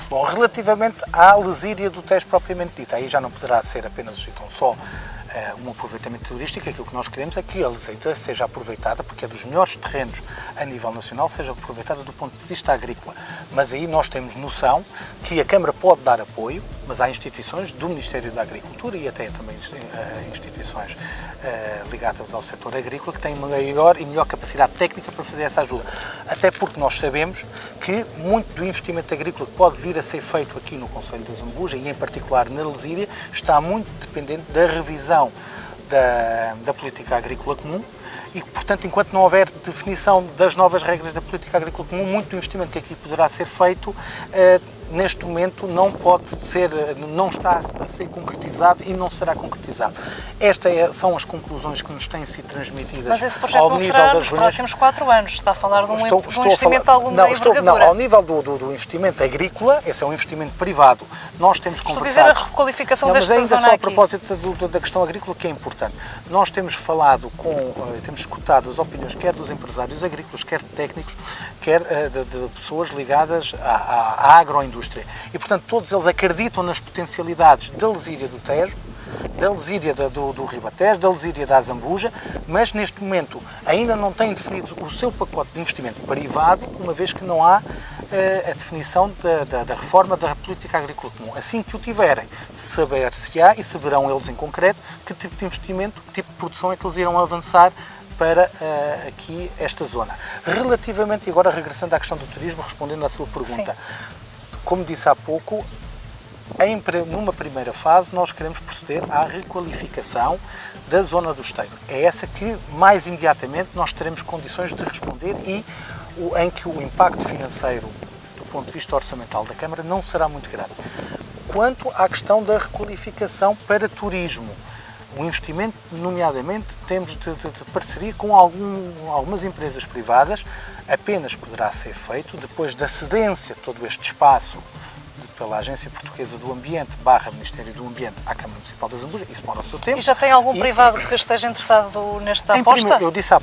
Bom, relativamente à lesíria do Tejo propriamente dita, aí já não poderá ser apenas então, só um aproveitamento turístico. Aquilo que nós queremos é que a lesíria seja aproveitada, porque é dos melhores terrenos a nível nacional, seja aproveitada do ponto de vista agrícola. Mas aí nós temos noção que a Câmara pode dar apoio, mas há instituições do Ministério da Agricultura e até também instituições ligadas ao setor agrícola que têm maior e melhor capacidade técnica para fazer essa ajuda. Até porque nós sabemos que muito do investimento agrícola que pode vir a ser feito aqui no Concelho da Zambuja e em particular na lesíria está muito dependente da revisão da política agrícola comum e, portanto, enquanto não houver definição das novas regras da política agrícola comum, muito do investimento que aqui poderá ser feito, neste momento não está a ser concretizado e não será concretizado. Estas são as conclusões que nos têm sido transmitidas. Mas esse projeto não será nos próximos 4 anos, está a falar de um investimento de alguma envergadura. Não, ao nível do investimento agrícola, esse é um investimento privado. Nós temos conversado... Estou a dizer a requalificação desta zona aqui. Mas ainda só a propósito da questão agrícola, que é importante. Nós temos falado temos escutado as opiniões quer dos empresários agrícolas, quer de técnicos, quer de pessoas ligadas à agroindústria. E, portanto, todos eles acreditam nas potencialidades da lesíria do Tejo, da lesíria do Ribatejo, da lesíria da Zambuja, mas neste momento ainda não têm definido o seu pacote de investimento privado, uma vez que não há a definição da reforma da política agrícola comum. Assim que o tiverem, saber-se-á e saberão eles em concreto que tipo de investimento, que tipo de produção é que eles irão avançar para aqui esta zona. Relativamente, e agora regressando à questão do turismo, respondendo à sua pergunta, sim. Como disse há pouco, numa primeira fase nós queremos proceder à requalificação da zona do Esteiro. É essa que mais imediatamente nós teremos condições de responder e em que o impacto financeiro do ponto de vista orçamental da Câmara não será muito grande. Quanto à questão da requalificação para turismo, o investimento, nomeadamente, temos de parceria com algumas empresas privadas, apenas poderá ser feito depois da cedência de todo este espaço pela Agência Portuguesa do Ambiente / Ministério do Ambiente à Câmara Municipal da Zambuja. Isso demora o seu tempo. E já tem algum privado que esteja interessado nesta aposta? Eu disse há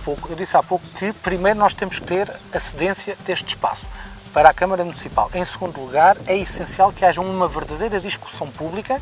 pouco que primeiro nós temos que ter a cedência deste espaço para a Câmara Municipal. Em segundo lugar, é essencial que haja uma verdadeira discussão pública,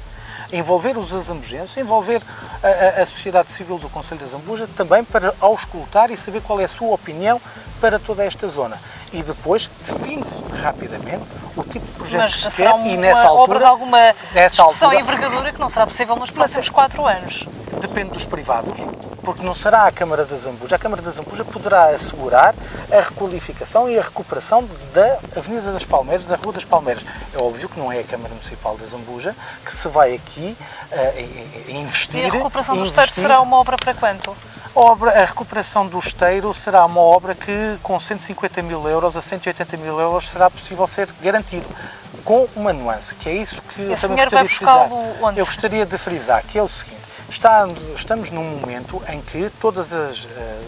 envolver os azambujenses, envolver a sociedade civil do Concelho da Zambuja, também para auscultar e saber qual é a sua opinião para toda esta zona. E depois define-se rapidamente o tipo de projeto que se quer e nessa altura... obra de alguma discussão e envergadura que não será possível nos próximos 4 anos. Depende dos privados, porque não será a Câmara da Zambuja. A Câmara da Zambuja poderá assegurar a requalificação e a recuperação da Avenida das Palmeiras, da Rua das Palmeiras. É óbvio que não é a Câmara Municipal da Zambuja que se vai aqui investir... E a recuperação do Esteiro será uma obra para quanto? A recuperação do Esteiro será uma obra que com 150 mil euros a 180 mil euros será possível ser garantido. Com uma nuance, que é isso que eu também gostaria de frisar. Eu gostaria de frisar, que é o seguinte. Estamos num momento em que todas as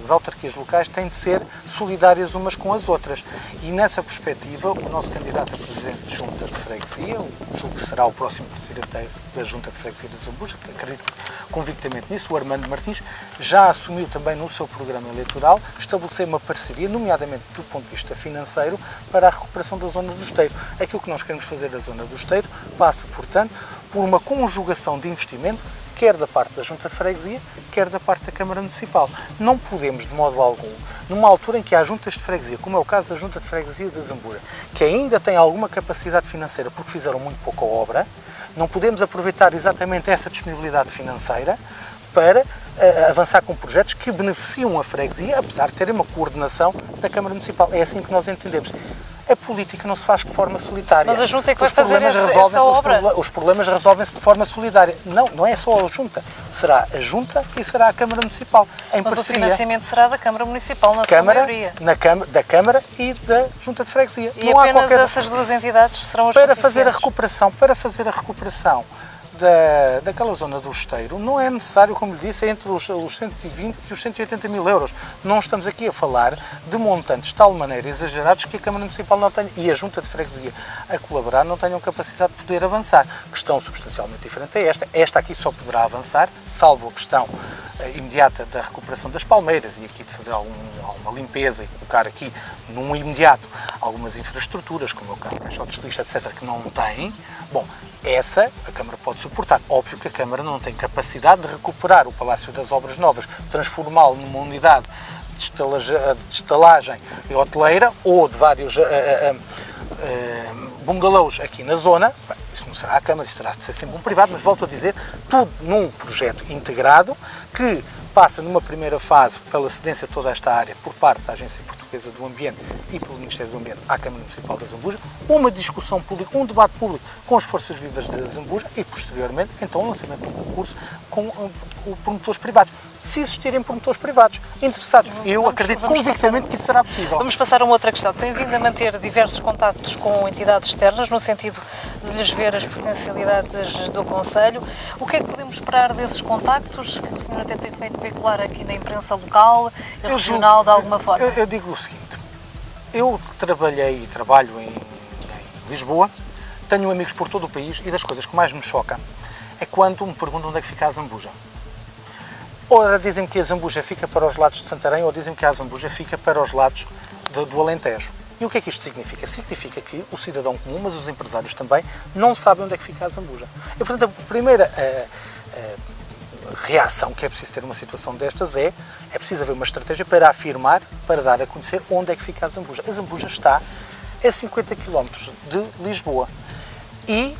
autarquias locais têm de ser solidárias umas com as outras. E nessa perspectiva, o nosso candidato a Presidente de Junta de Freguesia, julgo que será o próximo Presidente da Junta de Freguesia de Zambuja, acredito convictamente nisso, o Armando Martins, já assumiu também no seu programa eleitoral estabelecer uma parceria, nomeadamente do ponto de vista financeiro, para a recuperação da zona do Esteiro. Aquilo que nós queremos fazer da zona do Esteiro passa, portanto, por uma conjugação de investimento, quer da parte da Junta de Freguesia, quer da parte da Câmara Municipal. Não podemos, de modo algum, numa altura em que há juntas de freguesia, como é o caso da Junta de Freguesia de Zambuja, que ainda tem alguma capacidade financeira porque fizeram muito pouca obra, não podemos aproveitar exatamente essa disponibilidade financeira para avançar com projetos que beneficiam a freguesia, apesar de terem uma coordenação da Câmara Municipal. É assim que nós entendemos. A política não se faz de forma solitária. Mas a Junta é que vai fazer essa obra? Os problemas resolvem-se de forma solidária. Não é só a Junta. Será a Junta e será a Câmara Municipal. Mas o financiamento será da Câmara Municipal, na sua maioria. Da Câmara e da Junta de Freguesia. E não apenas essas duas entidades serão as para fazer a recuperação daquela zona do esteiro não é necessário, como lhe disse, é entre os 120 e os 180 mil euros. Não estamos aqui a falar de montantes de tal maneira exagerados que a Câmara Municipal não tenha, e a Junta de Freguesia a colaborar não tenham capacidade de poder avançar. Questão substancialmente diferente é esta. Esta aqui só poderá avançar, salvo a questão imediata da recuperação das palmeiras e aqui de fazer alguma limpeza e colocar aqui num imediato algumas infraestruturas, como é o caso de caixotes de lixo, etc., que não tem. Bom, essa a Câmara pode suportar. Óbvio que a Câmara não tem capacidade de recuperar o Palácio das Obras Novas, transformá-lo numa unidade de estalagem hoteleira ou de vários bungalows aqui na zona. Bem, isso não será a Câmara, isso terá de ser sempre um privado, mas volto a dizer, tudo num projeto integrado que passa numa primeira fase pela cedência de toda esta área por parte da Agência Portuguesa do Ambiente e pelo Ministério do Ambiente à Câmara Municipal de Zambuja, uma discussão pública, um debate público com as forças vivas de Zambuja e, posteriormente, então o lançamento de um concurso com promotores privados. Se existirem promotores privados interessados, eu acredito convictamente que isso será possível. Vamos passar a uma outra questão. Tem vindo a manter diversos contactos com entidades externas, no sentido de lhes ver as potencialidades do Conselho. O que é que podemos esperar desses contactos, que o senhor até tem feito veicular aqui na imprensa local e regional de alguma forma? Eu digo o seguinte, eu trabalhei e trabalho em Lisboa, tenho amigos por todo o país e das coisas que mais me choca é quando me perguntam onde é que fica a Zambuja. Ora dizem-me que a Zambuja fica para os lados de Santarém, ou dizem-me que a Zambuja fica para os lados do Alentejo. E o que é que isto significa? Significa que o cidadão comum, mas os empresários também, não sabem onde é que fica a Zambuja. E, portanto, a primeira reação que é preciso ter numa situação destas é preciso haver uma estratégia para afirmar, para dar a conhecer onde é que fica a Zambuja. A Zambuja está a 50 km de Lisboa e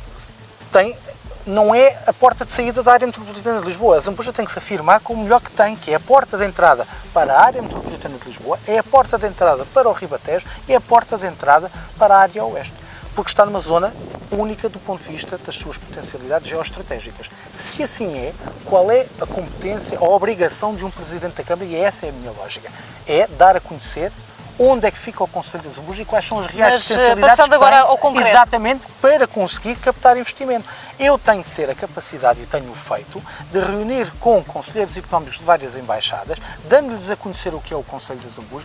não é a porta de saída da área metropolitana de Lisboa. A Zambuja tem que se afirmar com o melhor que tem, que é a porta de entrada para a área metropolitana de Lisboa, é a porta de entrada para o Ribatejo e é a porta de entrada para a área oeste. Porque está numa zona única do ponto de vista das suas potencialidades geoestratégicas. Se assim é, qual é a competência, a obrigação de um Presidente da Câmara, e essa é a minha lógica, é dar a conhecer onde é que fica o Concelho de Zambuja e quais são as reais potencialidades passando agora ao concreto. Exatamente, para conseguir captar investimento. Eu tenho que ter a capacidade, e tenho feito, de reunir com conselheiros económicos de várias embaixadas, dando-lhes a conhecer o que é o Concelho de Zambuja.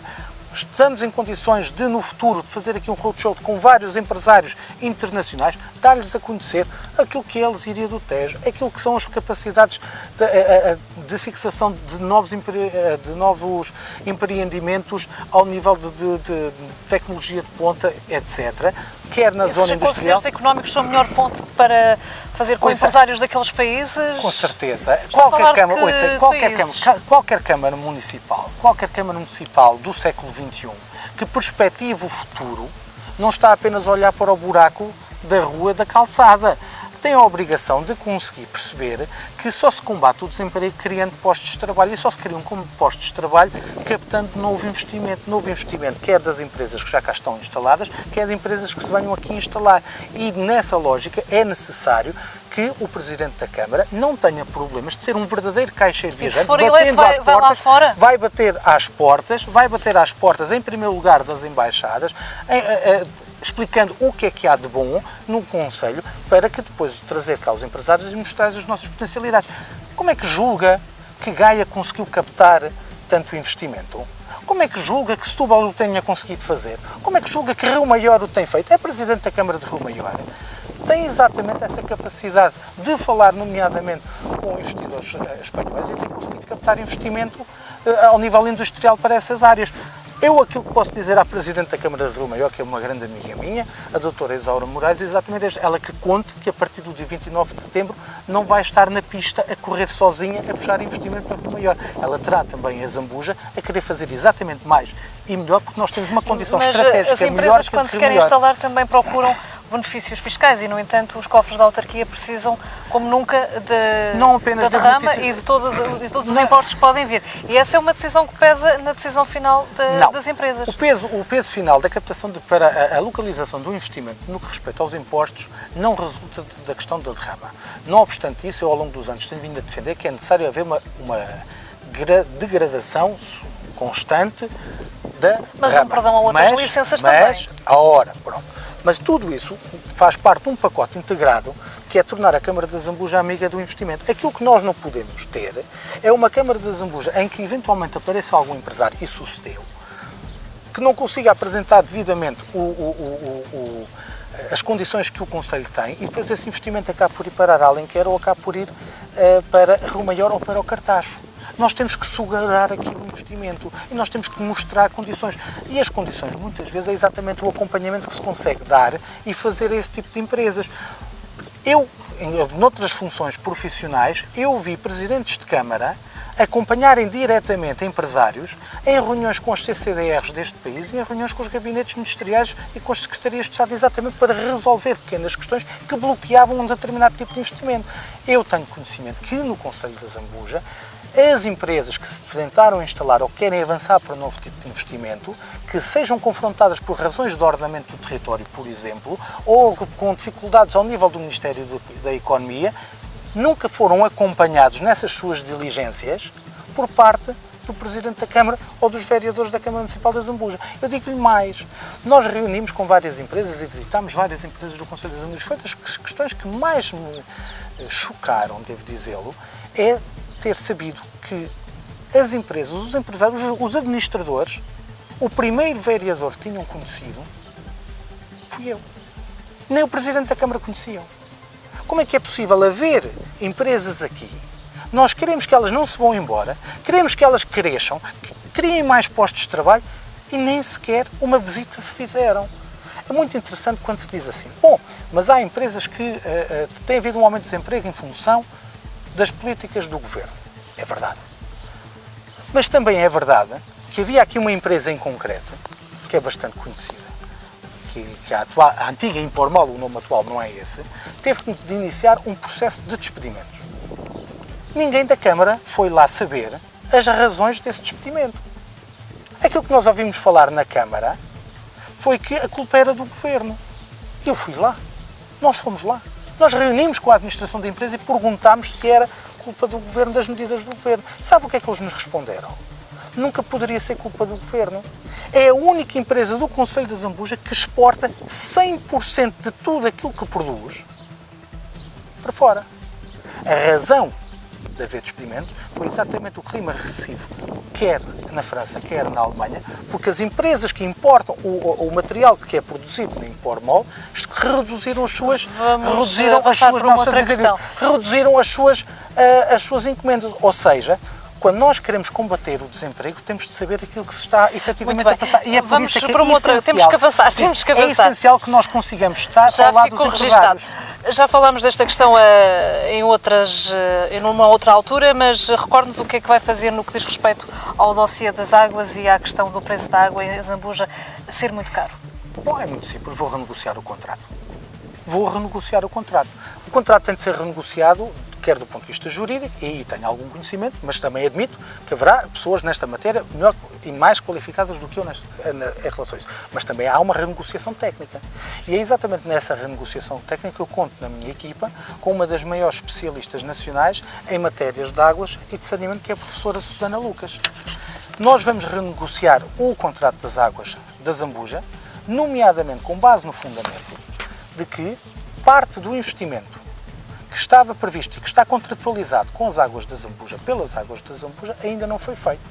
Estamos em condições de, no futuro, de fazer aqui um roadshow com vários empresários internacionais, dar-lhes a conhecer aquilo que é a Alzíria do Tejo, aquilo que são as capacidades de fixação de novos empreendimentos ao nível de tecnologia de ponta, etc. Quer na zona industrial. Os conselheiros económicos são o melhor ponto para fazer com empresários daqueles países? Com certeza. Qualquer Câmara Municipal do século XXI que perspective o futuro não está apenas a olhar para o buraco da rua, da calçada. Tem a obrigação de conseguir perceber que só se combate o desemprego criando postos de trabalho e só se criam postos de trabalho captando novo investimento quer das empresas que já cá estão instaladas, quer de empresas que se venham aqui instalar. E nessa lógica é necessário que o Presidente da Câmara não tenha problemas de ser um verdadeiro caixeiro viajante, vai bater às portas, em primeiro lugar, das embaixadas, explicando o que é que há de bom no Conselho, para que depois trazer cá os empresários e mostrar as nossas potencialidades. Como é que julga que Gaia conseguiu captar tanto investimento? Como é que julga que Setúbal o tenha conseguido fazer? Como é que julga que Rio Maior o tem feito? É Presidente da Câmara de Rio Maior. Tem exatamente essa capacidade de falar, nomeadamente, com investidores espanhóis e tem conseguido captar investimento ao nível industrial para essas áreas. Aquilo que posso dizer à Presidente da Câmara de Rio Maior, que é uma grande amiga minha, a doutora Isaura Moraes, é exatamente ela que conte que a partir do dia 29 de setembro não vai estar na pista a correr sozinha a puxar investimento para Rio Maior. Ela terá também a Zambuja a querer fazer exatamente mais e melhor, porque nós temos uma condição estratégica melhor que a de Rio Maior. As empresas, quando se querem instalar, também procuram benefícios fiscais e, no entanto, os cofres da autarquia precisam, como nunca, da derrama e de todos os impostos que podem vir. E essa é uma decisão que pesa na decisão final das empresas. O peso final da captação para a localização do investimento no que respeita aos impostos não resulta da questão da derrama. Não obstante isso, eu ao longo dos anos tenho vindo a defender que é necessário haver uma degradação constante da derrama. Perdão a outras licenças também. Mas tudo isso faz parte de um pacote integrado que é tornar a Câmara da Zambuja amiga do investimento. Aquilo que nós não podemos ter é uma Câmara da Zambuja em que eventualmente apareça algum empresário, e sucedeu, que não consiga apresentar devidamente as condições que o Conselho tem e depois esse investimento acaba por ir para Alenquer ou acaba por ir para Rio Maior ou para o Cartacho. Nós temos que sugar aquele investimento e nós temos que mostrar condições. E as condições, muitas vezes, é exatamente o acompanhamento que se consegue dar e fazer a esse tipo de empresas. Eu, noutras funções profissionais, eu vi presidentes de Câmara acompanharem diretamente empresários em reuniões com as CCDRs deste país e em reuniões com os gabinetes ministeriais e com as secretarias de Estado, exatamente para resolver pequenas questões que bloqueavam um determinado tipo de investimento. Eu tenho conhecimento que no Conselho da Zambuja as empresas que se tentaram instalar ou querem avançar para um novo tipo de investimento, que sejam confrontadas por razões de ordenamento do território, por exemplo, ou com dificuldades ao nível do Ministério da Economia, nunca foram acompanhados nessas suas diligências por parte do Presidente da Câmara ou dos vereadores da Câmara Municipal da Zambuja. Eu digo-lhe mais, nós reunimos com várias empresas e visitámos várias empresas do Conselho da Zambuja. Foi das questões que mais me chocaram, devo dizê-lo, é ter sabido que as empresas, os empresários, os administradores, o primeiro vereador que tinham conhecido fui eu. Nem o Presidente da Câmara conheciam. Como é que é possível haver empresas aqui? Nós queremos que elas não se vão embora, queremos que elas cresçam, que criem mais postos de trabalho e nem sequer uma visita se fizeram. É muito interessante quando se diz assim, bom, mas há empresas que têm havido um aumento de desemprego em função das políticas do Governo. É verdade. Mas também é verdade que havia aqui uma empresa em concreto, que é bastante conhecida, que a antiga Impormol, o nome atual não é esse, teve de iniciar um processo de despedimentos. Ninguém da Câmara foi lá saber as razões desse despedimento. Aquilo que nós ouvimos falar na Câmara foi que a culpa era do Governo. Eu fui lá. Nós fomos lá. Nós reunimos com a administração da empresa e perguntámos se era culpa do Governo, das medidas do Governo. Sabe o que é que eles nos responderam? Nunca poderia ser culpa do Governo. É a única empresa do Conselho da Zambuja que exporta 100% de tudo aquilo que produz para fora. A razão de haver despedimento foi exatamente o clima recessivo, quer na França, quer na Alemanha, porque as empresas que importam o material que é produzido na Impormol reduziram as suas encomendas. Ou seja, quando nós queremos combater o desemprego, temos de saber aquilo que se está efetivamente a passar. E é por isso que temos que avançar. É essencial que nós consigamos estar ao lado dos empresários. Já falámos desta questão numa outra altura, mas recorde-nos o que é que vai fazer no que diz respeito ao dossiê das águas e à questão do preço da água em Zambuja ser muito caro. Bom, é muito simples. Vou renegociar o contrato. O contrato tem de ser renegociado, quer do ponto de vista jurídico, e aí tenho algum conhecimento, mas também admito que haverá pessoas nesta matéria melhor e mais qualificadas do que eu em relação a isso. Mas também há uma renegociação técnica. E é exatamente nessa renegociação técnica que eu conto na minha equipa com uma das maiores especialistas nacionais em matérias de águas e de saneamento, que é a professora Susana Lucas. Nós vamos renegociar o contrato das águas da Zambuja, nomeadamente com base no fundamento de que parte do investimento que estava previsto e que está contratualizado com as águas da Zambuja, pelas águas da Zambuja, ainda não foi feito.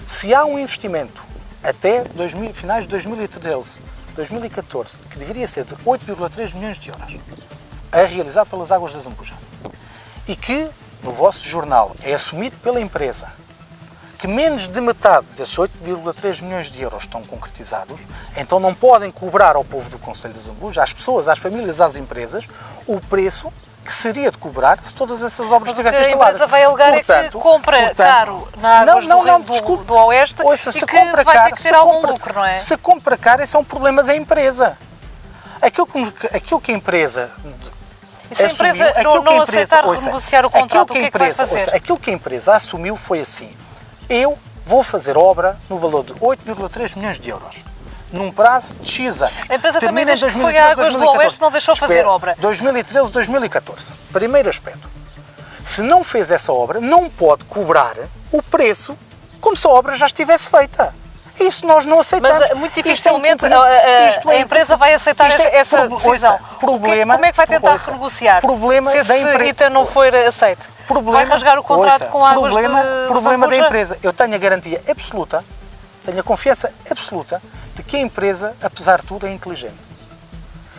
Se há um investimento até finais de 2013, 2014, que deveria ser de 8,3 milhões de euros, a realizar pelas águas da Zambuja, e que no vosso jornal é assumido pela empresa, que menos de metade desses 8,3 milhões de euros estão concretizados, então não podem cobrar ao povo do Conselho de Zambuja, às pessoas, às famílias, às empresas, o preço que seria de cobrar se todas essas obras estivessem instaladas. Mas o que a empresa vai alegar é que compra caro na águas do Oeste e que vai ter que ter algum lucro, não é? Se compra caro, esse é um problema da empresa. Aquilo que a empresa... E se a empresa não aceitar renegociar o contrato, o que é que vai fazer? Aquilo que a empresa assumiu foi assim: eu vou fazer obra no valor de 8,3 milhões de euros. Num prazo de X anos. A empresa também diz que foi a Águas do Oeste não deixou fazer obra. 2013, 2014. Primeiro aspecto. Se não fez essa obra, não pode cobrar o preço como se a obra já estivesse feita. Isso nós não aceitamos. Mas muito dificilmente a empresa vai aceitar essa decisão. Como é que vai tentar renegociar se esse ITA não for aceito? Vai rasgar o contrato com Águas de problema da Zambuja? empresa. Eu tenho a garantia absoluta, tenho a confiança absoluta de que a empresa, apesar de tudo, é inteligente.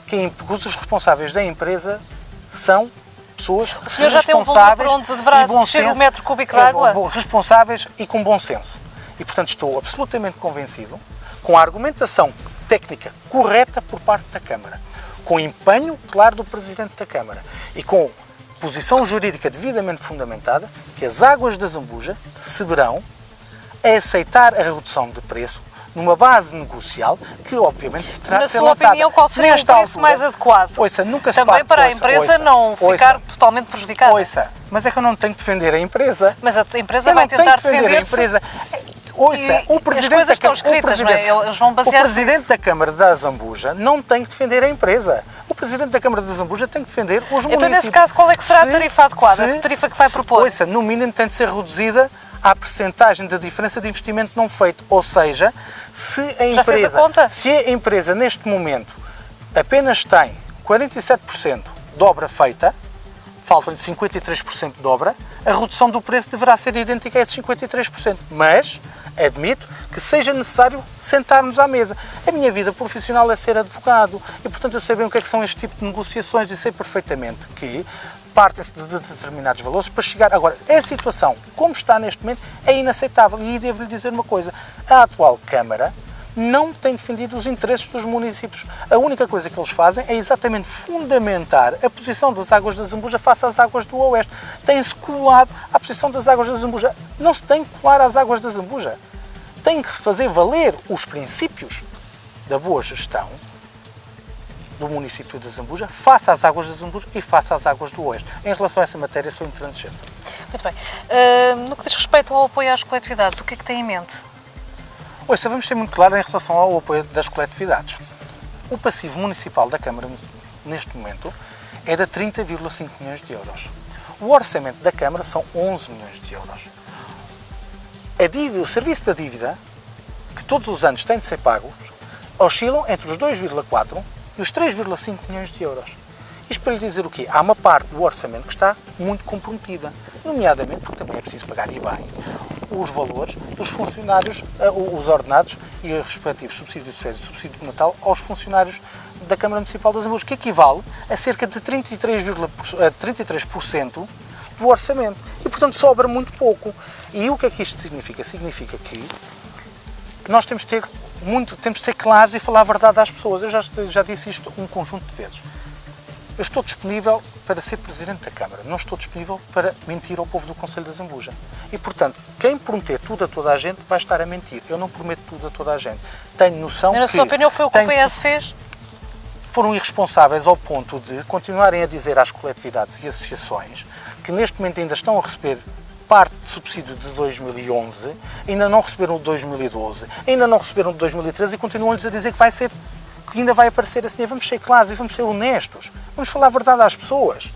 Que os responsáveis da empresa são pessoas O senhor já tem um valor para onde deverá descer o metro cúbico de água? Responsáveis e com bom senso. E, portanto, estou absolutamente convencido, com a argumentação técnica correta por parte da Câmara, com o empenho claro do Presidente da Câmara e com posição jurídica devidamente fundamentada, que as Águas da Zambuja saberão aceitar a redução de preço numa base negocial que, obviamente, se trata de ser lançada. Na sua opinião, qual seria o preço mais adequado? Também para a empresa não ficar totalmente prejudicada. Mas é que eu não tenho que defender a empresa. Mas a empresa vai tentar defender-se. O Presidente da Câmara da Zambuja não tem que defender a empresa. O Presidente da Câmara da Zambuja tem que defender os municípios. Então, nesse caso, qual é que será a tarifa adequada? A tarifa que vai propor? No mínimo tem de ser reduzida à percentagem da diferença de investimento não feito. Ou seja, se a empresa neste momento apenas tem 47% de obra feita, faltam-lhe 53% de obra, a redução do preço deverá ser idêntica a esses 53%. Mas admito que seja necessário sentarmos à mesa. A minha vida profissional é ser advogado e, portanto, eu sei bem o que é que são este tipo de negociações e sei perfeitamente que partem-se de determinados valores para chegar. Agora, a situação, como está neste momento, é inaceitável. E devo-lhe dizer uma coisa, a atual Câmara não tem defendido os interesses dos municípios. A única coisa que eles fazem é exatamente fundamentar a posição das Águas da Zambuja face às Águas do Oeste. Tem-se colado à posição das Águas da Zambuja. Não se tem que colar às Águas da Zambuja. Tem que se fazer valer os princípios da boa gestão do município de Zambuja face às Águas da Zambuja e face às Águas do Oeste. Em relação a essa matéria, sou intransigente. Muito bem. No que diz respeito ao apoio às coletividades, o que é que tem em mente? Vamos ser muito claros em relação ao apoio das coletividades. O passivo municipal da Câmara, neste momento, é de 30,5 milhões de euros. O orçamento da Câmara são 11 milhões de euros. O serviço da dívida, que todos os anos tem de ser pago, oscilam entre os 2,4 e os 3,5 milhões de euros. Isto para lhe dizer o quê? Há uma parte do orçamento que está muito comprometida, nomeadamente porque também é preciso pagar e bem os valores dos funcionários, os ordenados e os respectivos subsídios de férias e subsídio de Natal aos funcionários da Câmara Municipal de Zambuja, que equivale a cerca de 33% do orçamento. E, portanto, sobra muito pouco. E o que é que isto significa? Significa que nós temos de ser claros e falar a verdade às pessoas. Eu já disse isto um conjunto de vezes. Eu estou disponível para ser Presidente da Câmara, não estou disponível para mentir ao povo do Concelho de Zambuja. E, portanto, quem prometer tudo a toda a gente vai estar a mentir. Eu não prometo tudo a toda a gente. Tenho noção que... Na sua opinião, foi o que o PS fez? Foram irresponsáveis ao ponto de continuarem a dizer às coletividades e associações que neste momento ainda estão a receber parte de subsídio de 2011, ainda não receberam o de 2012, ainda não receberam o de 2013 e continuam-lhes a dizer que ainda vai aparecer esse dinheiro. Vamos ser claros e vamos ser honestos. Vamos falar a verdade às pessoas.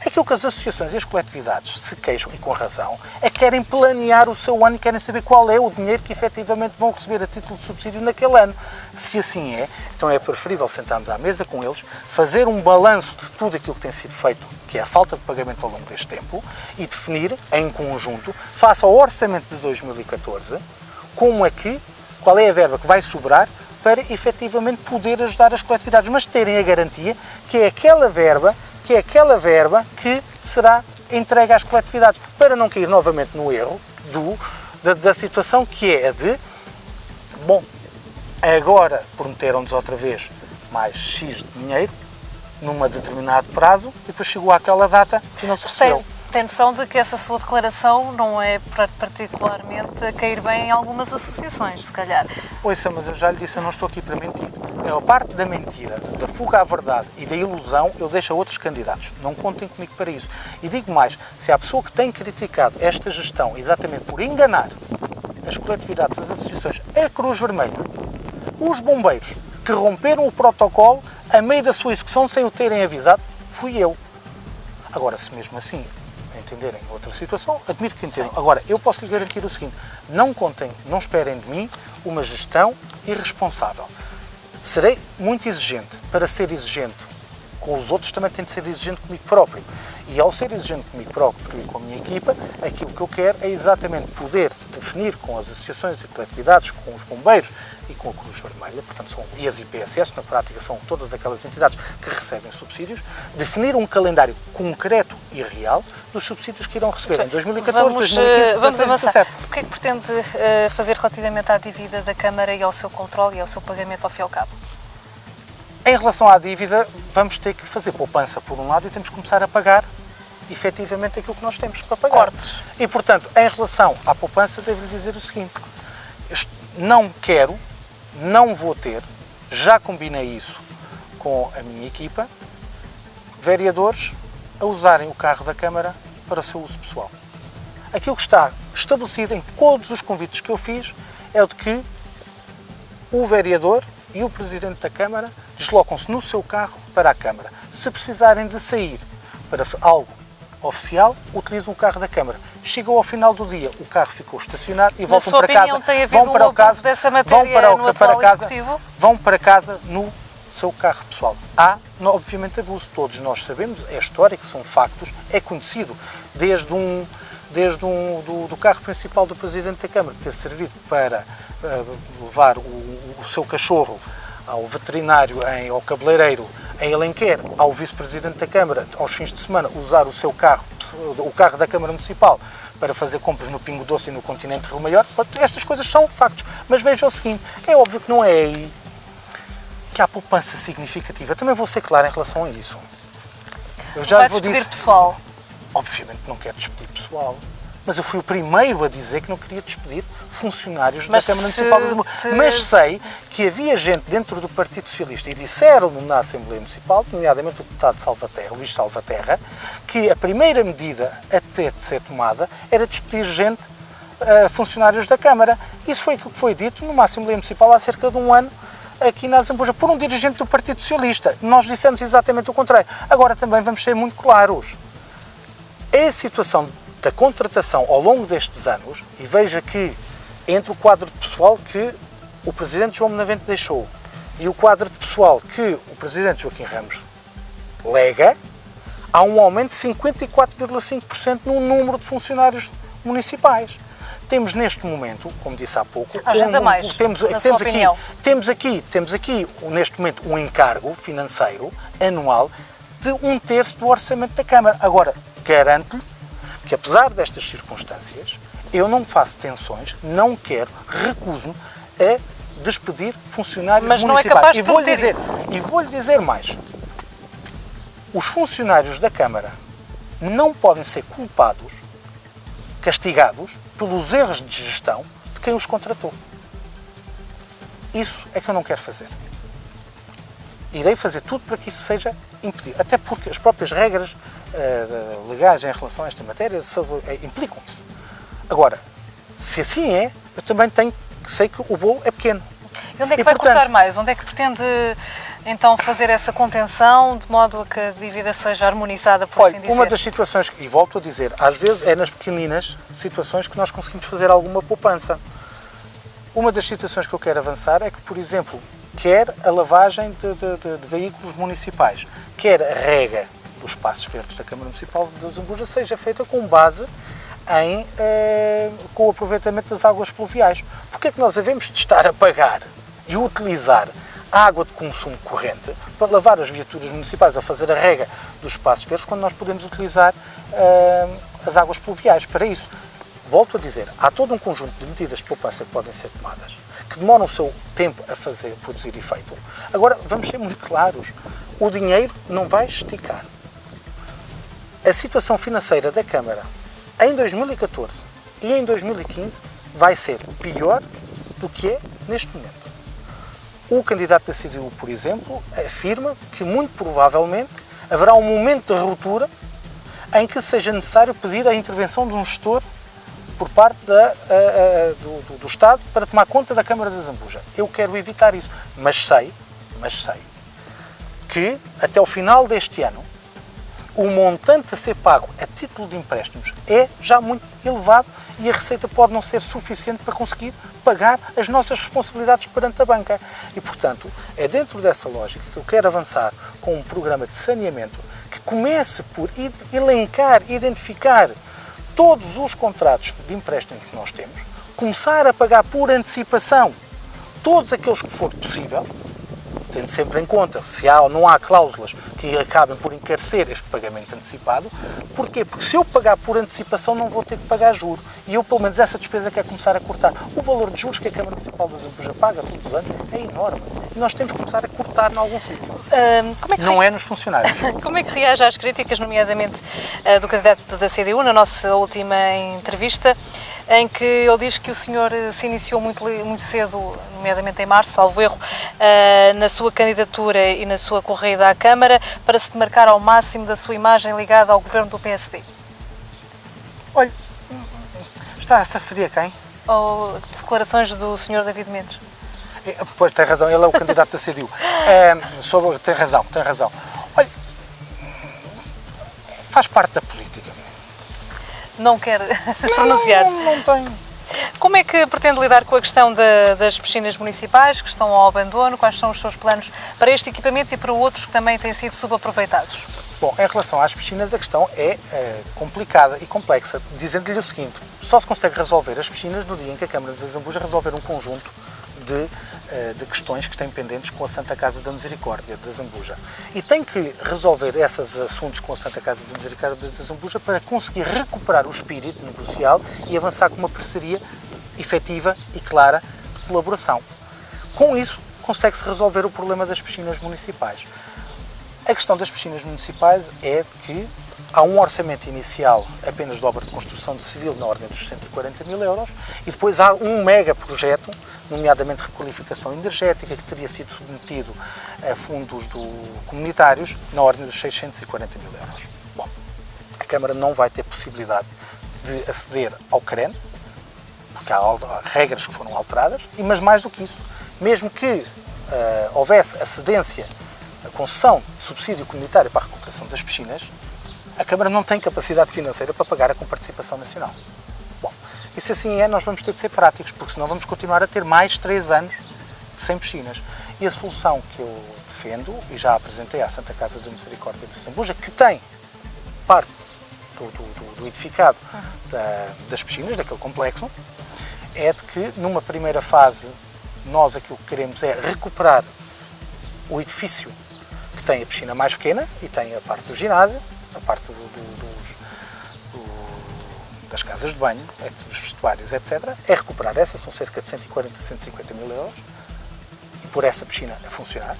Aquilo que as associações e as coletividades se queixam, e com razão, é que querem planear o seu ano e querem saber qual é o dinheiro que efetivamente vão receber a título de subsídio naquele ano. Se assim é, então é preferível sentarmos à mesa com eles, fazer um balanço de tudo aquilo que tem sido feito, que é a falta de pagamento ao longo deste tempo, e definir em conjunto, face ao orçamento de 2014, qual é a verba que vai sobrar para efetivamente poder ajudar as coletividades, mas terem a garantia que é aquela verba que será entregue às coletividades, para não cair novamente no erro da situação que é agora prometeram-nos outra vez mais X de dinheiro, num determinado prazo, e depois chegou àquela data e não se recebeu. Tem noção de que essa sua declaração não é particularmente a cair bem em algumas associações, se calhar? Mas eu já lhe disse, eu não estou aqui para mentir. A parte da mentira, da fuga à verdade e da ilusão, eu deixo a outros candidatos. Não contem comigo para isso. E digo mais, se há pessoa que tem criticado esta gestão exatamente por enganar as coletividades, as associações, a Cruz Vermelha, os bombeiros, que romperam o protocolo a meio da sua execução sem o terem avisado, fui eu. Agora, se mesmo assim entenderem outra situação, admito que entendam. Agora, eu posso lhe garantir o seguinte, não contem, não esperem de mim uma gestão irresponsável. Serei muito exigente. Para ser exigente com os outros, também tenho de ser exigente comigo próprio. E ao ser exigente comigo próprio e com a minha equipa, aquilo que eu quero é exatamente poder definir com as associações e coletividades, com os bombeiros e com a Cruz Vermelha, portanto, e as IPSS, na prática são todas aquelas entidades que recebem subsídios, definir um calendário concreto e real dos subsídios que irão receber em 2014, 2015, vamos 2016 avançar. 2017. O que é que pretende fazer relativamente à dívida da Câmara e ao seu controle e ao seu pagamento ao fim e ao cabo? Em relação à dívida, vamos ter que fazer poupança por um lado e temos que começar a pagar efetivamente aquilo que nós temos para pagar. Cortes. E, portanto, em relação à poupança, devo-lhe dizer o seguinte, não quero, não vou ter, já combinei isso com a minha equipa, vereadores a usarem o carro da Câmara para o seu uso pessoal. Aquilo que está estabelecido em todos os convites que eu fiz é o de que o vereador e o Presidente da Câmara deslocam-se no seu carro para a Câmara. Se precisarem de sair para algo oficial, utilizam o carro da Câmara. Chegou ao final do dia, o carro ficou estacionado e voltam para casa. Na sua opinião, tem havido vão para um abuso dessa matéria no atual Executivo? Vão para casa no seu carro pessoal. Há, obviamente, abuso. Todos nós sabemos, é histórico, são factos, é conhecido. Desde do carro principal do Presidente da Câmara ter servido para levar o seu cachorro ao veterinário, ao cabeleireiro em Alenquer, ao Vice-Presidente da Câmara, aos fins de semana, usar o seu carro, o carro da Câmara Municipal, para fazer compras no Pingo Doce e no Continente Rio Maior. Estas coisas são factos. Mas veja o seguinte, é óbvio que não é aí que há poupança significativa. Também vou ser claro em relação a isso. Eu já vai despedir pessoal? Obviamente não quero despedir pessoal. Mas eu fui o primeiro a dizer que não queria despedir funcionários da Câmara Municipal de Zambuja. Mas sei que havia gente dentro do Partido Socialista, e disseram-no na Assembleia Municipal, nomeadamente o deputado Salvaterra, Luís Salvaterra, que a primeira medida a ter de ser tomada era despedir gente, funcionários da Câmara. Isso foi aquilo que foi dito numa Assembleia Municipal há cerca de um ano, aqui na Zambuja, por um dirigente do Partido Socialista. Nós dissemos exatamente o contrário. Agora também vamos ser muito claros. A situação da contratação ao longo destes anos, e veja que entre o quadro de pessoal que o Presidente João Benavente deixou e o quadro de pessoal que o Presidente Joaquim Ramos lega, há um aumento de 54,5% no número de funcionários municipais. Temos neste momento, como disse há pouco, temos aqui neste momento um encargo financeiro anual de 1/3 do orçamento da Câmara. Agora, garanto-lhe que apesar destas circunstâncias, eu não faço tensões, não quero, recuso-me a despedir funcionários municipais. Mas não é capaz de prometer isso. E vou-lhe dizer mais. Os funcionários da Câmara não podem ser culpados, castigados, pelos erros de gestão de quem os contratou. Isso é que eu não quero fazer. Irei fazer tudo para que isso seja impedido. Até porque as próprias regras legais em relação a esta matéria implicam isso. Agora, se assim é, eu também sei que o bolo é pequeno. E onde é que vai cortar mais? Onde é que pretende, então, fazer essa contenção de modo a que a dívida seja harmonizada, por assim dizer? Uma das situações, e volto a dizer, às vezes é nas pequeninas situações que nós conseguimos fazer alguma poupança. Uma das situações que eu quero avançar é que, por exemplo, quer a lavagem de veículos municipais, quer a rega dos espaços verdes da Câmara Municipal de Zambuja seja feita com base com o aproveitamento das águas pluviais. Porque é que nós devemos de estar a pagar e utilizar a água de consumo corrente para lavar as viaturas municipais ou fazer a rega dos espaços verdes quando nós podemos utilizar as águas pluviais para isso? Volto a dizer, há todo um conjunto de medidas de poupança que podem ser tomadas, que demoram o seu tempo a produzir efeito. Agora, vamos ser muito claros, o dinheiro não vai esticar. A situação financeira da Câmara em 2014 e em 2015 vai ser pior do que é neste momento. O candidato da CDU, por exemplo, afirma que muito provavelmente haverá um momento de ruptura em que seja necessário pedir a intervenção de um gestor por parte do Estado para tomar conta da Câmara de Zambuja. Eu quero evitar isso, mas sei que até o final deste ano o montante a ser pago a título de empréstimos é já muito elevado e a receita pode não ser suficiente para conseguir pagar as nossas responsabilidades perante a banca. E, portanto, é dentro dessa lógica que eu quero avançar com um programa de saneamento que comece por elencar, identificar todos os contratos de empréstimos que nós temos, começar a pagar por antecipação todos aqueles que for possível, tendo sempre em conta se há ou não há cláusulas que acabem por encarecer este pagamento antecipado. Porquê? Porque se eu pagar por antecipação não vou ter que pagar juros. E eu, pelo menos, essa despesa quero começar a cortar. O valor de juros que a Câmara Municipal de Zambuja paga todos os anos é enorme. E nós temos que começar a cortar em algum sítio. Não é nos funcionários. Como é que reage às críticas, nomeadamente do candidato da CDU, na nossa última entrevista, em que ele diz que o senhor se iniciou muito cedo, nomeadamente em março, salvo erro, na sua candidatura e na sua corrida à Câmara, para se demarcar ao máximo da sua imagem ligada ao governo do PSD? Olha, está a se referir a quem? Ou declarações do senhor David Mendes? Pois, tem razão, ele é o candidato da CDU. Tem razão. Olha, faz parte da política. Não quer pronunciar-se? Não tem. Como é que pretende lidar com a questão das piscinas municipais que estão ao abandono? Quais são os seus planos para este equipamento e para outros que também têm sido subaproveitados? Bom, em relação às piscinas, a questão é complicada e complexa, dizendo-lhe o seguinte: só se consegue resolver as piscinas no dia em que a Câmara de Zambuja resolver um conjunto de questões que têm pendentes com a Santa Casa da Misericórdia de Zambuja. E tem que resolver esses assuntos com a Santa Casa da Misericórdia de Zambuja para conseguir recuperar o espírito negocial e avançar com uma parceria efetiva e clara de colaboração. Com isso, consegue-se resolver o problema das piscinas municipais. A questão das piscinas municipais é que há um orçamento inicial apenas de obra de construção de civil na ordem dos 140 mil euros e depois há um mega projeto, nomeadamente requalificação energética, que teria sido submetido a fundos comunitários na ordem dos 640 mil euros. Bom, a Câmara não vai ter possibilidade de aceder ao CREN, porque há regras que foram alteradas, mas mais do que isso, mesmo que houvesse a cedência, a concessão de subsídio comunitário para a recuperação das piscinas, a Câmara não tem capacidade financeira para pagar a comparticipação nacional. Bom, e se assim é, nós vamos ter de ser práticos, porque senão vamos continuar a ter mais 3 anos sem piscinas. E a solução que eu defendo, e já apresentei à Santa Casa da Misericórdia de Zambuja, que tem parte do edificado das piscinas, daquele complexo, é de que numa primeira fase nós aquilo que queremos é recuperar o edifício que tem a piscina mais pequena e tem a parte do ginásio, a parte das casas de banho, dos vestuários, etc. É recuperar essa, são cerca de 140, 150 mil euros, e pôr essa piscina a funcionar.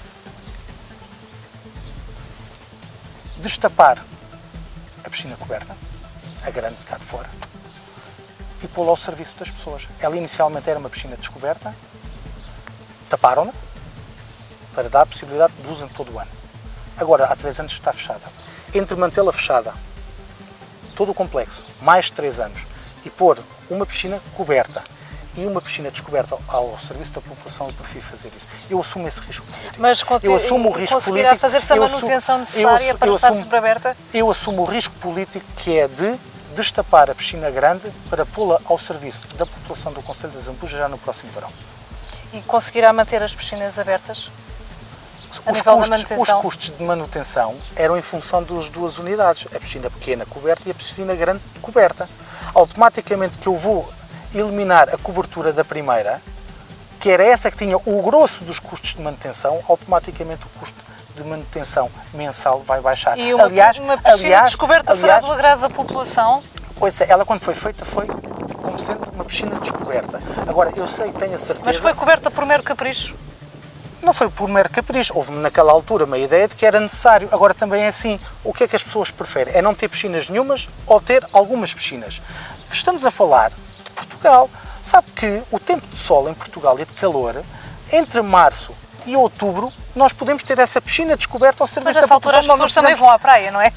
Destapar a piscina coberta, a grande cá de fora, e pô-la ao serviço das pessoas. Ela inicialmente era uma piscina descoberta, taparam-na, para dar a possibilidade de uso em todo o ano. Agora, há 3 anos está fechada. Entre mantê-la fechada, todo o complexo, mais 3 anos, e pôr uma piscina coberta e uma piscina descoberta ao serviço da população, eu prefiro fazer isso. Eu assumo esse risco político. Mas eu assumo o risco conseguirá fazer-se a manutenção necessária para estar sempre aberta? Eu assumo o risco político que é de destapar a piscina grande para pô-la ao serviço da população do Concelho de Zambuja já no próximo verão. E conseguirá manter as piscinas abertas? Os custos de manutenção eram em função das 2 unidades, a piscina pequena coberta e a piscina grande coberta. Automaticamente que eu vou eliminar a cobertura da primeira, que era essa que tinha o grosso dos custos de manutenção, automaticamente o custo de manutenção mensal vai baixar. E uma piscina descoberta será do agrado da população? Ouça, ela quando foi feita foi como sendo uma piscina descoberta. Agora, eu sei, tenho a certeza... Mas foi coberta por mero capricho? Não foi por mero capricho, houve naquela altura uma ideia de que era necessário. Agora também é assim, o que é que as pessoas preferem? É não ter piscinas nenhumas ou ter algumas piscinas? Estamos a falar de Portugal. Sabe que o tempo de sol em Portugal e de calor, entre março e outubro, nós podemos ter essa piscina descoberta ao serviço da população. Mas nessa altura as pessoas também vão à praia, não é?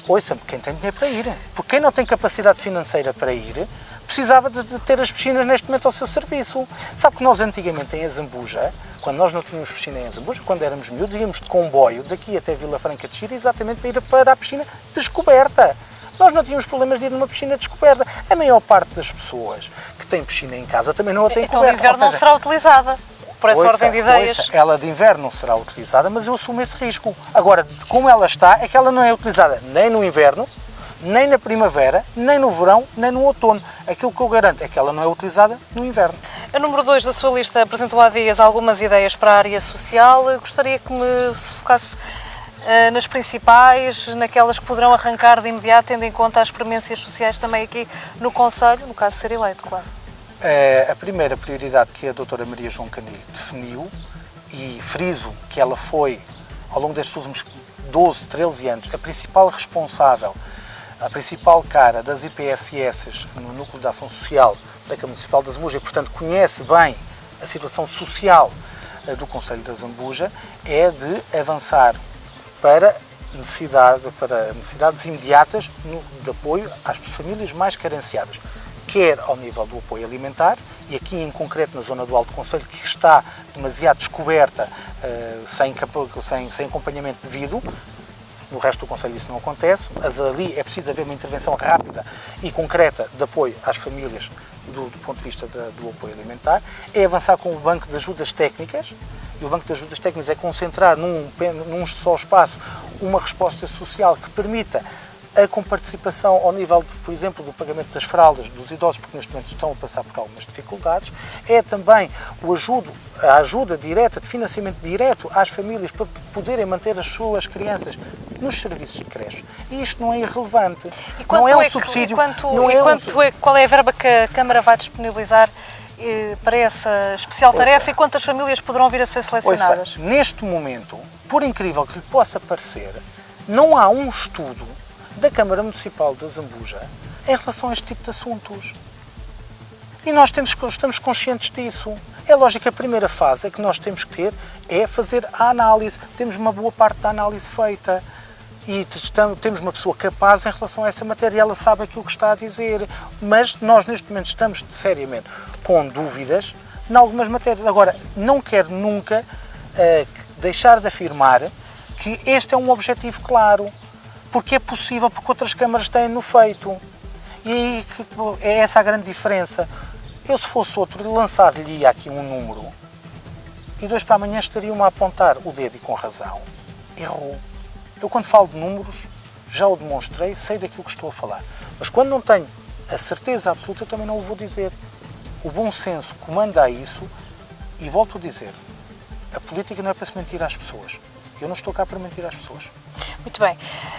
Ouça-me, quem tem dinheiro para ir. Porque quem não tem capacidade financeira para ir, precisava de ter as piscinas neste momento ao seu serviço. Sabe que nós antigamente em Zambuja, Quando nós não tínhamos piscina em Zambuja, quando éramos miúdos, íamos de comboio daqui até Vila Franca de Xira, exatamente para ir para a piscina descoberta. Nós não tínhamos problemas de ir numa piscina descoberta. A maior parte das pessoas que têm piscina em casa também não a têm então, coberta. Então, de inverno não será utilizada, por essa ordem de ideias. Ela de inverno não será utilizada, mas eu assumo esse risco. Agora, como ela está, é que ela não é utilizada nem no inverno, nem na primavera, nem no verão, nem no outono. Aquilo que eu garanto é que ela não é utilizada no inverno. A número 2 da sua lista apresentou há dias algumas ideias para a área social. Gostaria que me focasse nas principais, naquelas que poderão arrancar de imediato, tendo em conta as experiências sociais também aqui no Conselho, no caso de ser eleito, claro. A primeira prioridade que a doutora Maria João Canilho definiu, e friso que ela foi, ao longo destes últimos 12, 13 anos, a principal responsável, a principal cara das IPSS no Núcleo de Ação Social da Câmara Municipal de Zambuja e, portanto, conhece bem a situação social do Concelho de Zambuja, é de avançar para necessidades imediatas de apoio às famílias mais carenciadas, quer ao nível do apoio alimentar, e aqui em concreto na zona do Alto Concelho, que está demasiado descoberta, sem acompanhamento devido. No resto do Concelho isso não acontece, mas ali é preciso haver uma intervenção rápida e concreta de apoio às famílias do ponto de vista do apoio alimentar. É avançar com o Banco de Ajudas Técnicas, e o Banco de Ajudas Técnicas é concentrar num só espaço uma resposta social que permita a comparticipação ao nível, por exemplo, do pagamento das fraldas dos idosos, porque neste momento estão a passar por algumas dificuldades. É também a ajuda direta, de financiamento direto às famílias para poderem manter as suas crianças nos serviços de creche. E isto não é irrelevante. Não é um subsídio. Qual é a verba que a Câmara vai disponibilizar para essa especial tarefa e quantas famílias poderão vir a ser selecionadas? Ouça, neste momento, por incrível que lhe possa parecer, não há um estudo da Câmara Municipal de Zambuja em relação a este tipo de assuntos. E nós estamos conscientes disso. É lógico que a primeira fase que nós temos que ter é fazer a análise. Temos uma boa parte da análise feita. E temos uma pessoa capaz em relação a essa matéria, ela sabe aquilo que está a dizer. Mas nós, neste momento, estamos seriamente com dúvidas em algumas matérias. Agora, não quero nunca deixar de afirmar que este é um objetivo claro. Porque é possível, porque outras câmaras têm-no feito. E aí é essa a grande diferença. Eu, se fosse outro, lançar-lhe aqui um número e 2 para amanhã estariam-me a apontar o dedo e com razão. Errou. Eu, quando falo de números, já o demonstrei, sei daquilo que estou a falar. Mas quando não tenho a certeza absoluta, eu também não o vou dizer. O bom senso comanda a isso e volto a dizer, a política não é para se mentir às pessoas. Eu não estou cá para mentir às pessoas. Muito bem.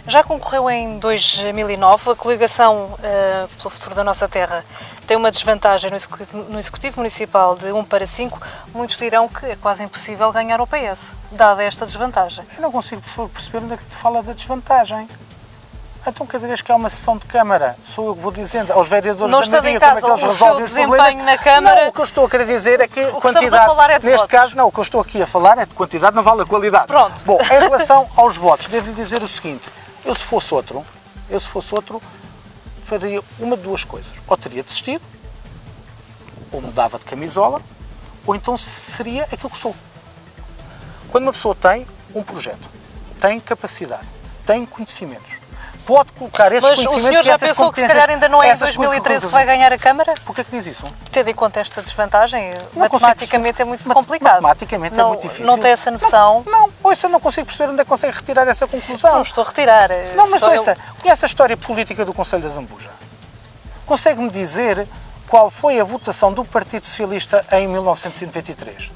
Já concorreu em 2009, a coligação pelo futuro da nossa terra tem uma desvantagem no Executivo Municipal de 1 para 5. Muitos dirão que é quase impossível ganhar o PS, dada esta desvantagem. Eu não consigo perceber onde é que te fala da desvantagem. Então, cada vez que há uma sessão de Câmara, sou eu que vou dizendo aos vereadores não da maioria como é que eles resolvem os problemas. Não está em causa o seu desempenho na Câmara. Não, o que eu estou a querer dizer é que a quantidade, estamos a falar é de neste votos. caso, não, o que eu estou aqui a falar é de quantidade, não vale a qualidade. Pronto. Bom, em relação aos votos, devo-lhe dizer o seguinte, eu se fosse outro, faria uma de duas coisas. Ou teria desistido, ou mudava de camisola, ou então seria aquilo que sou. Quando uma pessoa tem um projeto, tem capacidade, tem conhecimentos, pode colocar esses conhecimentos. Mas o senhor já pensou que se calhar ainda não é em 2013 que vai ganhar a Câmara? Porquê que diz isso? Tendo em conta esta desvantagem, Não matematicamente é muito complicado. Matematicamente é muito difícil. Não tem essa noção? Não, ouça, eu não consigo perceber onde é que consegue retirar essa conclusão. Não estou a retirar. Não, mas ouça, conhece a história política do Concelho de Zambuja? Consegue-me dizer qual foi a votação do Partido Socialista em 1993?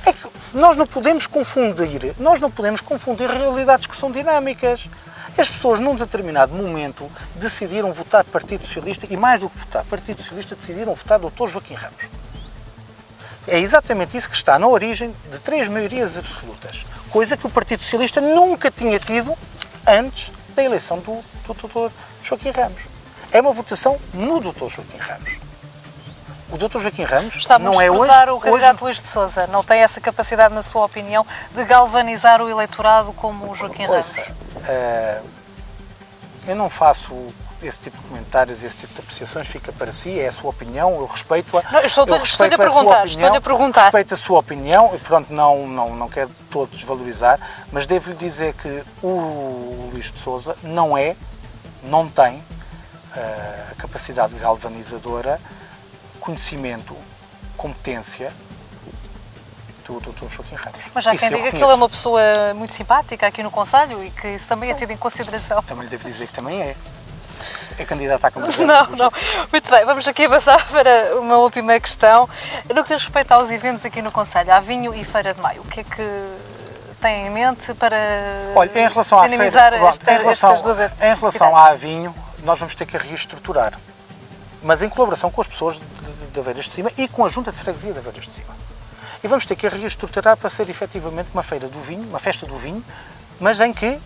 É que nós não podemos confundir realidades que são dinâmicas. As pessoas, num determinado momento, decidiram votar Partido Socialista e, mais do que votar Partido Socialista, decidiram votar Dr. Joaquim Ramos. É exatamente isso que está na origem de 3 maiorias absolutas, coisa que o Partido Socialista nunca tinha tido antes da eleição do Dr. Joaquim Ramos. É uma votação no Dr. Joaquim Ramos. O Dr. Joaquim Ramos não é hoje... o candidato Luís de Sousa não tem essa capacidade, na sua opinião, de galvanizar o eleitorado como o Joaquim Ramos? Eu não faço esse tipo de comentários, esse tipo de apreciações fica para si, é a sua opinião, eu respeito-a. Não, estou-lhe a perguntar. Respeito a sua opinião e, pronto, não quero todo desvalorizar, mas devo-lhe dizer que o Luís de Sousa não tem a capacidade galvanizadora, conhecimento, competência do Dr. Joaquim Ramos. Mas há quem diga que ele é uma pessoa muito simpática aqui no Conselho e que isso também é tido em consideração. Também lhe devo dizer que também é. É candidato à Câmara. Não. Muito bem, vamos aqui avançar para uma última questão. No que diz respeito aos eventos aqui no Conselho, há Vinho e Feira de Maio, o que é que tem em mente para dinamizar estas duas atividades? Em relação à Vinho, nós vamos ter que a reestruturar, mas em colaboração com as pessoas de Aveiras de Cima e com a Junta de Freguesia de Aveiras de Cima. E vamos ter que a reestruturar para ser efetivamente uma feira do vinho, uma festa do vinho, mas em que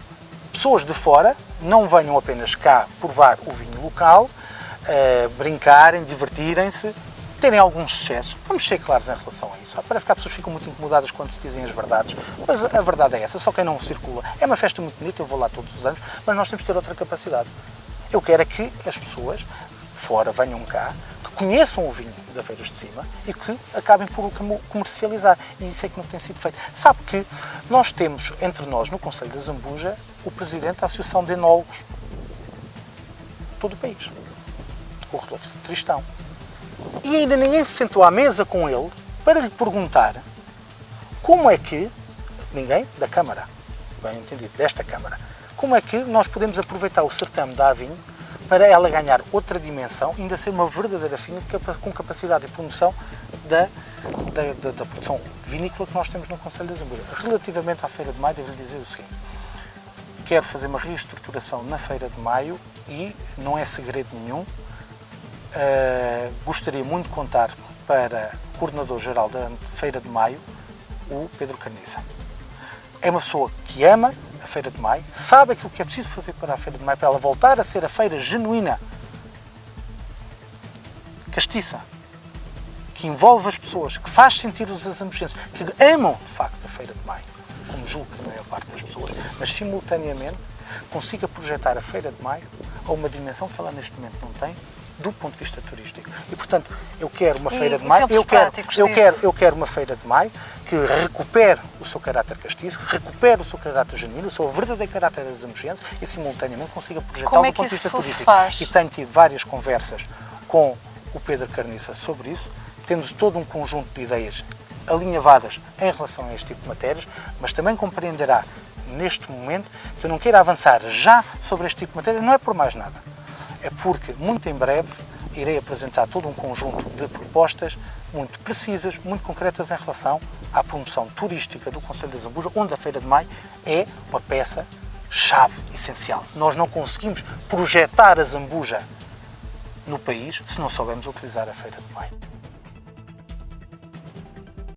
pessoas de fora não venham apenas cá provar o vinho local, brincarem, divertirem-se, terem alguns sucessos. Vamos ser claros em relação a isso. Parece que as pessoas ficam muito incomodadas quando se dizem as verdades, mas a verdade é essa, só quem não circula. É uma festa muito bonita, eu vou lá todos os anos, mas nós temos que ter outra capacidade. Eu quero é que as pessoas de fora venham cá, que conheçam o vinho de Aveiras de Cima e que acabem por o comercializar. E isso é que não tem sido feito. Sabe que nós temos, entre nós, no Conselho da Zambuja, o presidente da Associação de Enólogos de todo o país, o Rodolfo Tristão. E ainda ninguém se sentou à mesa com ele para lhe perguntar como é que, ninguém da Câmara, bem entendido, desta Câmara, como é que nós podemos aproveitar o certame da Avinho para ela ganhar outra dimensão e ainda ser uma verdadeira vinha com capacidade de promoção da produção vinícola que nós temos no Conselho da Zambuja. Relativamente à Feira de Maio, devo-lhe dizer o seguinte: quero fazer uma reestruturação na Feira de Maio e não é segredo nenhum. Gostaria muito de contar para o coordenador-geral da Feira de Maio, o Pedro Carniça. É uma pessoa que ama a Feira de Maio, sabe aquilo que é preciso fazer para a Feira de Maio, para ela voltar a ser a feira genuína, castiça, que envolve as pessoas, que faz sentir os azambujenses, que amam de facto a Feira de Maio, como julgo que a maior parte das pessoas, mas simultaneamente consiga projetar a Feira de Maio a uma dimensão que ela neste momento não tem, do ponto de vista turístico. E, portanto, eu quero uma Feira de Maio, eu quero uma Feira de Maio que recupere o seu caráter castiço, recupere o seu caráter genuíno, o seu verdadeiro caráter zambujense e, simultaneamente, consiga projetar do ponto de vista turístico. E tenho tido várias conversas com o Pedro Carniça sobre isso, temos todo um conjunto de ideias alinhavadas em relação a este tipo de matérias, mas também compreenderá, neste momento, que eu não quero avançar já sobre este tipo de matéria, não é por mais nada. É porque, muito em breve, irei apresentar todo um conjunto de propostas muito precisas, muito concretas em relação à promoção turística do Concelho da Zambuja, onde a Feira de Maio é uma peça-chave, essencial. Nós não conseguimos projetar a Zambuja no país se não soubermos utilizar a Feira de Maio.